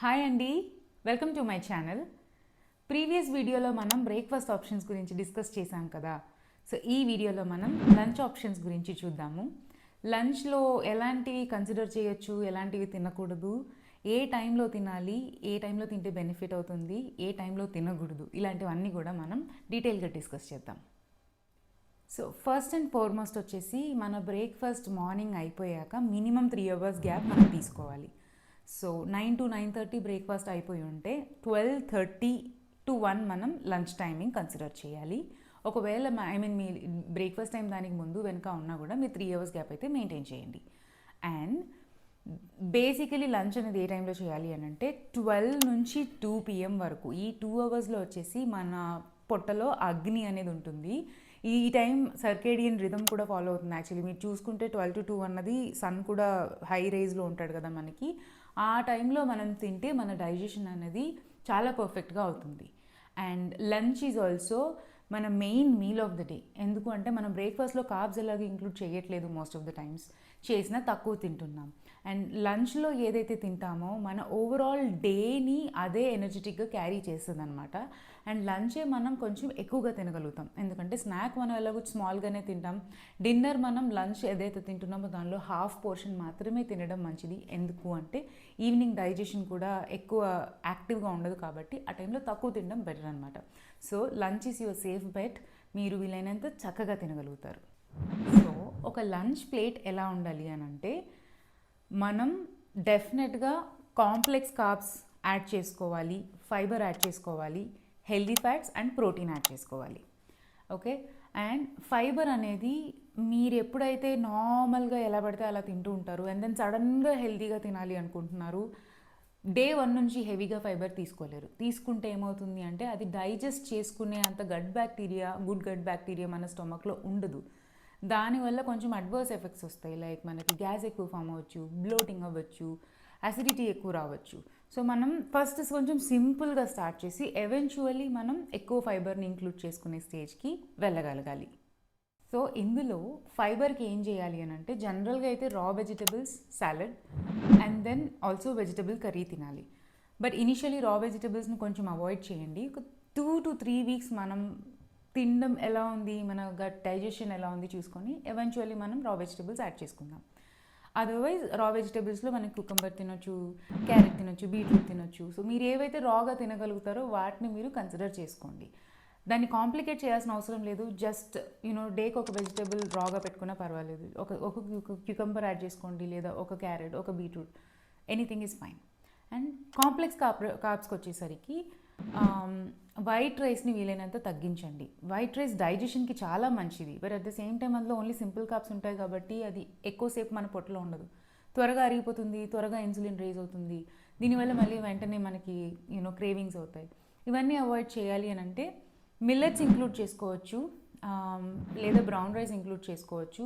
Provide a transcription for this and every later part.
Hi అండి, welcome to my channel. Previous వీడియోలో మనం బ్రేక్ఫాస్ట్ ఆప్షన్స్ గురించి డిస్కస్ చేశాం కదా. సో ఈ వీడియోలో మనం లంచ్ ఆప్షన్స్ గురించి చూద్దాము. లంచ్లో ఎలాంటివి కన్సిడర్ చేయొచ్చు, ఎలాంటివి తినకూడదు, ఏ టైంలో తినాలి, ఏ టైంలో తింటే బెనిఫిట్ అవుతుంది, ఏ టైంలో తినకూడదు, ఇలాంటివన్నీ కూడా మనం డీటెయిల్గా డిస్కస్ చేద్దాం. సో ఫస్ట్ అండ్ ఫార్మోస్ట్ వచ్చేసి మన బ్రేక్ఫాస్ట్ మార్నింగ్ అయిపోయాక మినిమం 3 hours గ్యాప్ మనం తీసుకోవాలి. సో 9 to 9:30 బ్రేక్ఫాస్ట్ అయిపోయి ఉంటే 12:30 to 1 మనం లంచ్ టైమింగ్ కన్సిడర్ చేయాలి. ఒకవేళ మీ బ్రేక్ఫాస్ట్ టైం దానికి ముందు వెనుక ఉన్నా కూడా మీరు 3 hours గ్యాప్ అయితే మెయింటైన్ చేయండి. అండ్ బేసికలీ లంచ్ అనేది ఏ టైంలో చేయాలి అని అంటే 12 నుంచి 2 PM వరకు. ఈ 2 hours వచ్చేసి మన పొట్టలో అగ్ని అనేది ఉంటుంది. ఈ టైం సర్కేడియన్ రిథమ్ కూడా ఫాలో అవుతుంది. యాక్చువల్లీ మీరు చూసుకుంటే 12 to 2 అన్నది సన్ కూడా హై రేజ్లో ఉంటాడు కదా మనకి. ఆ టైంలో మనం తింటే మన డైజెషన్ అనేది చాలా పర్ఫెక్ట్గా అవుతుంది. అండ్ లంచ్ ఈజ్ ఆల్సో మన main meal of the day. ఎందుకు అంటే మనం బ్రేక్ఫాస్ట్లో కార్బ్స్ ఎలాగ ఇంక్లూడ్ చేయట్లేదు, మోస్ట్ ఆఫ్ ద టైమ్స్ చేసినా తక్కువ తింటున్నాం. అండ్ లంచ్లో ఏదైతే తింటామో మన ఓవరాల్ డేని అదే ఎనర్జెటిక్గా క్యారీ చేస్తుంది అనమాట. అండ్ లంచే మనం కొంచెం ఎక్కువగా తినగలుగుతాం, ఎందుకంటే స్నాక్ మనం ఎలాగో స్మాల్గానే తింటాం. డిన్నర్ మనం లంచ్ ఏదైతే తింటున్నామో దానిలో హాఫ్ పోర్షన్ మాత్రమే తినడం మంచిది. ఎందుకు అంటే ఈవినింగ్ డైజెషన్ కూడా ఎక్కువ యాక్టివ్గా ఉండదు కాబట్టి ఆ టైంలో తక్కువ తినడం బెటర్ అనమాట. So lunch is your safe bet. మీరు వీలైనంత చక్కగా తినగలుగుతారు. సో ఒక లంచ్ ప్లేట్ ఎలా ఉండాలి అని అంటే మనం డెఫినెట్గా కాంప్లెక్స్ కార్బ్స్ యాడ్ చేసుకోవాలి, ఫైబర్ యాడ్ చేసుకోవాలి, healthy fats and protein add చేసుకోవాలి. ఓకే. అండ్ ఫైబర్ అనేది మీరు ఎప్పుడైతే నార్మల్గా ఎలా పడితే అలా తింటూ ఉంటారు అండ్ దెన్ సడన్గా హెల్తీగా తినాలి అనుకుంటున్నారు, డే 1 నుంచి హెవీగా ఫైబర్ తీసుకోలేరు. తీసుకుంటే ఏమవుతుంది అంటే అది డైజెస్ట్ చేసుకునే అంత గుడ్ గట్ బ్యాక్టీరియా మన స్టొమక్లో ఉండదు. దానివల్ల కొంచెం అడ్వర్స్ ఎఫెక్ట్స్ వస్తాయి. లైక్ మనకి గ్యాస్ ఎక్కువ ఫామ్ అవ్వచ్చు, బ్లోటింగ్ అవ్వచ్చు, అసిడిటీ ఎక్కువ రావచ్చు. సో మనం ఫస్ట్ కొంచెం సింపుల్గా స్టార్ట్ చేసి ఎవెన్చువల్లీ మనం ఎక్కువ ఫైబర్ని ఇంక్లూడ్ చేసుకునే స్టేజ్కి వెళ్ళగలగాలి. సో ఇందులో ఫైబర్కి ఏం చేయాలి అని అంటే జనరల్గా అయితే raw vegetables salad and then also vegetable curry తినాలి. బట్ ఇనిషియలీ రా వెజిటబుల్స్ని కొంచెం అవాయిడ్ చేయండి. ఒక 2 to 3 weeks మనం తినడం ఎలా ఉంది, మన గట్ డైజెషన్ ఎలా ఉంది చూసుకొని ఎవెన్చువల్లీ మనం రా వెజిటబుల్స్ యాడ్ చేసుకుందాం. అదర్వైజ్ రా వెజిటబుల్స్లో మనకి కుకుంబర్ తినొచ్చు, క్యారెట్ తినొచ్చు, బీట్రూట్ తినొచ్చు. సో మీరు ఏవైతే రాగా తినగలుగుతారో వాటిని మీరు కన్సిడర్ చేసుకోండి. దాన్ని కాంప్లికేట్ చేయాల్సిన అవసరం లేదు. జస్ట్ డేకి ఒక వెజిటబుల్ రాగా పెట్టుకున్నా పర్వాలేదు. ఒక క్యూకంబర్ యాడ్ చేసుకోండి, లేదా ఒక క్యారెట్, ఒక beetroot, anything is fine. And complex కార్బ్స్కి వచ్చేసరికి వైట్ రైస్ని వీలైనంత తగ్గించండి. వైట్ రైస్ డైజెషన్కి చాలా మంచిది, but at the same time అందులో ఓన్లీ సింపుల్ కార్బ్స్ ఉంటాయి కాబట్టి అది ఎక్కువసేపు మన పొట్టలో ఉండదు, త్వరగా అరిగిపోతుంది, త్వరగా ఇన్సులిన్ రేజ్ అవుతుంది. దీనివల్ల మళ్ళీ వెంటనే మనకి క్రేవింగ్స్ అవుతాయి. ఇవన్నీ అవాయిడ్ చేయాలి అని అంటే మిల్లెట్స్ ఇంక్లూడ్ చేసుకోవచ్చు, లేదా బ్రౌన్ రైస్ ఇంక్లూడ్ చేసుకోవచ్చు.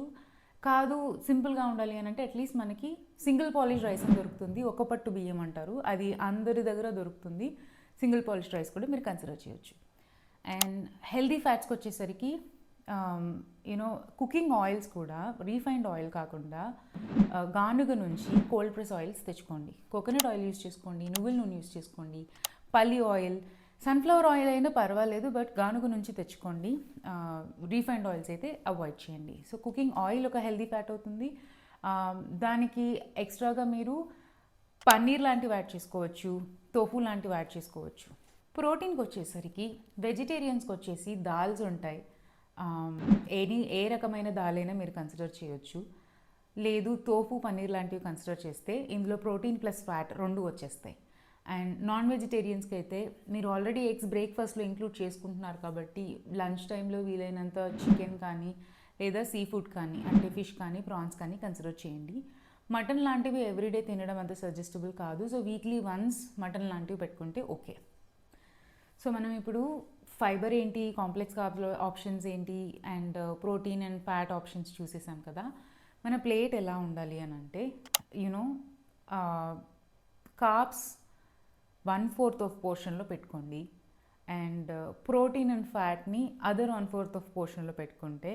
కాదు సింపుల్గా ఉండాలి అని అంటే అట్లీస్ట్ మనకి సింగిల్ పాలిష్ రైస్ అని దొరుకుతుంది, ఒక పట్టు బియ్యం అంటారు, అది అందరి దగ్గర దొరుకుతుంది. సింగిల్ పాలిష్ రైస్ కూడా మీరు కన్సిడర్ చేయొచ్చు. అండ్ హెల్దీ ఫ్యాట్స్కి వచ్చేసరికి కుకింగ్ ఆయిల్స్ కూడా రీఫైన్డ్ ఆయిల్ కాకుండా గానుగ నుంచి కోల్డ్ ప్రెస్ ఆయిల్స్ తెచ్చుకోండి. కోకోనట్ ఆయిల్ యూస్ చేసుకోండి, నువ్వుల నూనె యూస్ చేసుకోండి, పల్లి ఆయిల్, సన్ఫ్లవర్ ఆయిల్ అయినా పర్వాలేదు, బట్ గానుగ నుంచి తెచ్చుకోండి. రీఫైండ్ ఆయిల్స్ అయితే అవాయిడ్ చేయండి. సో కుకింగ్ ఆయిల్ ఒక హెల్దీ ఫ్యాట్ అవుతుంది. దానికి ఎక్స్ట్రాగా మీరు పన్నీర్ లాంటివి యాడ్ చేసుకోవచ్చు, టోఫు లాంటివి యాడ్ చేసుకోవచ్చు. ప్రోటీన్కి వచ్చేసరికి వెజిటేరియన్స్కి వచ్చేసి దాల్స్ ఉంటాయి. ఏ రకమైన దాల్ అయినా మీరు కన్సిడర్ చేయొచ్చు. లేదు టోఫు, పన్నీర్ లాంటివి కన్సిడర్ చేస్తే ఇందులో ప్రోటీన్ ప్లస్ ఫ్యాట్ రెండు వచ్చేస్తాయి. అండ్ నాన్ వెజిటేరియన్స్కి అయితే మీరు ఆల్రెడీ ఎగ్స్ బ్రేక్ఫాస్ట్లో ఇంక్లూడ్ చేసుకుంటున్నారు కాబట్టి లంచ్ టైంలో వీలైనంత చికెన్ కానీ లేదా సీ ఫుడ్ కానీ అంటే ఫిష్ కానీ ప్రాన్స్ కానీ కన్సిడర్ చేయండి. మటన్ లాంటివి ఎవ్రీడే తినడం అంత సజెస్టబుల్ కాదు. సో వీక్లీ వన్స్ మటన్ లాంటివి పెట్టుకుంటే ఓకే. సో మనం ఇప్పుడు ఫైబర్ ఏంటి, కాంప్లెక్స్ కార్బ్స్ ఆప్షన్స్ ఏంటి, and protein and fat options చూసేసాం కదా. మన ప్లేట్ ఎలా ఉండాలి అని అంటే కార్బ్స్ 1/4 ఆఫ్ పోర్షన్లో పెట్టుకోండి. అండ్ ప్రోటీన్ అండ్ ఫ్యాట్ని అదర్ 1/4 ఆఫ్ పోర్షన్లో పెట్టుకుంటే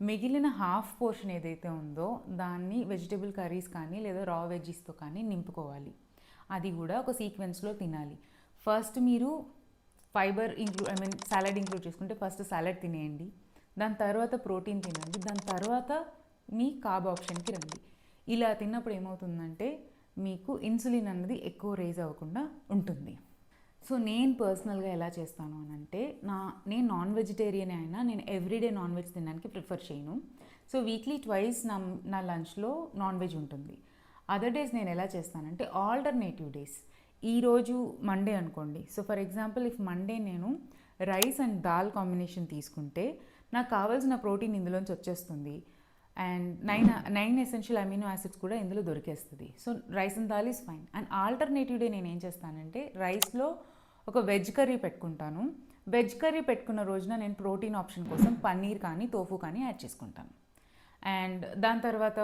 మిగిలిన హాఫ్ పోర్షన్ ఏదైతే ఉందో దాన్ని వెజిటబుల్ కర్రీస్ కానీ లేదా రా వెజ్జీస్తో కానీ నింపుకోవాలి. అది కూడా ఒక సీక్వెన్స్లో తినాలి. ఫస్ట్ మీరు ఫైబర్ సాలడ్ ఇంక్లూడ్ చేసుకుంటే ఫస్ట్ సాలడ్ తినేయండి, దాని తర్వాత ప్రోటీన్ తినండి, దాని తర్వాత మీ కార్బ్ ఆప్షన్కి రండి. ఇలా తిన్నప్పుడు ఏమవుతుందంటే మీకు ఇన్సులిన్ అన్నది ఎక్కువ రేజ్ అవ్వకుండా ఉంటుంది. సో నేను పర్సనల్గా ఎలా చేస్తాను అని అంటే నేను నాన్ వెజిటేరియన్ అయినా నేను ఎవ్రీడే నాన్ వెజ్ తినడానికి ప్రిఫర్ చేయను. సో వీక్లీ ట్వైస్ నా లంచ్లో నాన్ వెజ్ ఉంటుంది. అదర్ డేస్ నేను ఎలా చేస్తానంటే ఆల్టర్నేటివ్ డేస్, ఈరోజు మండే అనుకోండి. So for example if Monday నేను రైస్ అండ్ దాల్ కాంబినేషన్ తీసుకుంటే నాకు కావాల్సిన ప్రోటీన్ ఇందులోంచి వచ్చేస్తుంది and nine essential amino acids కూడా ఇందులో దొరికేస్తుంది. So rice and dal is fine. And alternative day నేను ఏం చేస్తానంటే రైస్లో ఒక వెజ్ కర్రీ పెట్టుకుంటాను. వెజ్ కర్రీ పెట్టుకున్న రోజున నేను ప్రోటీన్ ఆప్షన్ కోసం పన్నీర్ కానీ తోఫు కానీ యాడ్ చేసుకుంటాను. అండ్ దాని తర్వాత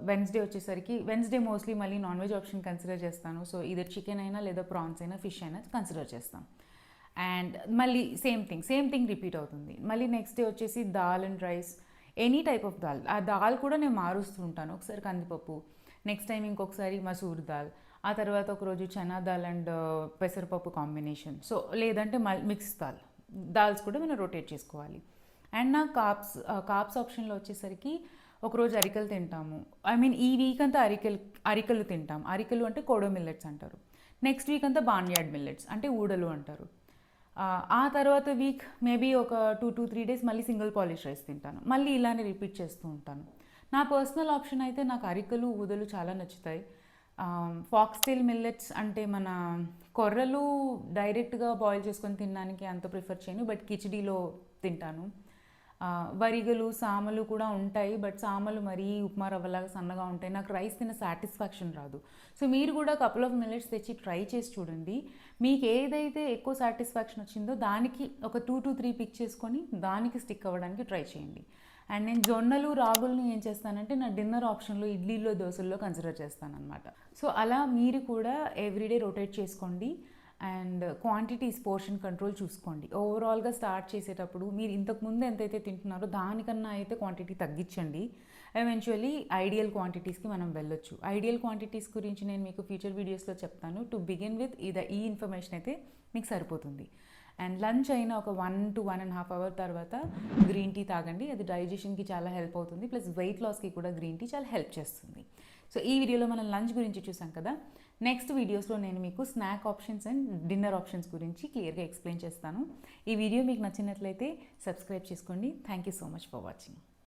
వెన్స్డే మోస్ట్లీ మళ్ళీ నాన్ వెజ్ ఆప్షన్ కన్సిడర్ చేస్తాను. సో ఇదర్ చికెన్ అయినా లేదా ప్రాన్స్ అయినా ఫిష్ అయినా కన్సిడర్ చేస్తాం. అండ్ మళ్ళీ సేమ్ థింగ్ రిపీట్ అవుతుంది. మళ్ళీ నెక్స్ట్ డే వచ్చేసి dal and rice, any type of dal. ఆ దాల్ కూడా నేను మారుస్తూ ఉంటాను. ఒకసారి కందిపప్పు, నెక్స్ట్ టైం ఇంకొకసారి మసూర్ దాల్, ఆ తర్వాత ఒకరోజు చనా దాల్ అండ్ పెసరపప్పు కాంబినేషన్. సో లేదంటే మిక్స్ దాల్స్ కూడా మనం రొటేట్ చేసుకోవాలి. అండ్ నా కార్బ్స్ ఆప్షన్లో వచ్చేసరికి ఒకరోజు అరికలు తింటాము. ఈ వీక్ అంతా అరికలు తింటాం. అరికలు అంటే కోడో మిల్లెట్స్ అంటారు. నెక్స్ట్ వీక్ అంతా బార్న్యార్డ్ మిల్లెట్స్ అంటే ఊడలు అంటారు. ఆ తర్వాత వీక్ మేబీ ఒక 2 to 3 days మళ్ళీ సింగిల్ పాలిష్ రైస్ తింటాను. మళ్ళీ ఇలానే రిపీట్ చేస్తూ ఉంటాను. నా పర్సనల్ ఆప్షన్ అయితే నాకు అరికలు ఊదలు చాలా నచ్చుతాయి. ఫాక్స్టైల్ మిల్లెట్స్ అంటే మన కొర్రలు డైరెక్ట్గా బాయిల్ చేసుకొని తినడానికి అంత ప్రిఫర్ చేయను, బట్ కిచిడీలో తింటాను. వరిగలు సామలు కూడా ఉంటాయి, బట్ సామలు మరీ ఉప్మా రవ్వలాగా సన్నగా ఉంటాయి. నాకు రైస్ తిన్న సాటిస్ఫాక్షన్ రాదు. సో మీరు కూడా కపుల్ ఆఫ్ మిల్లెట్స్ తెచ్చి ట్రై చేసి చూడండి. మీకు ఏదైతే ఎక్కువ సాటిస్ఫాక్షన్ వచ్చిందో దానికి ఒక 2 to 3 పిక్ చేసుకొని దానికి స్టిక్ అవ్వడానికి ట్రై చేయండి. అండ్ నేను జొన్నలు రాగులను ఏం చేస్తానంటే నా డిన్నర్ ఆప్షన్లో ఇడ్లీలో దోశల్లో కన్సిడర్ చేస్తాను అనమాట. సో అలా మీరు కూడా ఎవ్రీడే రొటేట్ చేసుకోండి అండ్ క్వాంటిటీస్ పోర్షన్ కంట్రోల్ చూసుకోండి. ఓవరాల్గా స్టార్ట్ చేసేటప్పుడు మీరు ఇంతకుముందు ఎంతైతే తింటున్నారో దానికన్నా అయితే క్వాంటిటీ తగ్గించండి. ఎవెన్చువల్లీ ఐడియల్ క్వాంటిటీస్కి మనం వెళ్ళొచ్చు. ఐడియల్ క్వాంటిటీస్ గురించి నేను మీకు ఫ్యూచర్ వీడియోస్లో చెప్తాను. టు బిగిన్ విత్ ఈ ఇన్ఫర్మేషన్ అయితే మీకు సరిపోతుంది. అండ్ లంచ్ అయిన ఒక 1 to 1.5 hours తర్వాత గ్రీన్ టీ తాగండి. అది డైజెషన్కి చాలా హెల్ప్ అవుతుంది, ప్లస్ వెయిట్ లాస్కి కూడా గ్రీన్ టీ చాలా హెల్ప్ చేస్తుంది. సో ఈ వీడియోలో మనం లంచ్ గురించి చూసాం కదా. నెక్స్ట్ వీడియోస్లో నేను మీకు snack options and dinner options గురించి క్లియర్గా ఎక్స్ప్లెయిన్ చేస్తాను. ఈ వీడియో మీకు నచ్చినట్లయితే సబ్స్క్రైబ్ చేసుకోండి. Thank you so much for watching.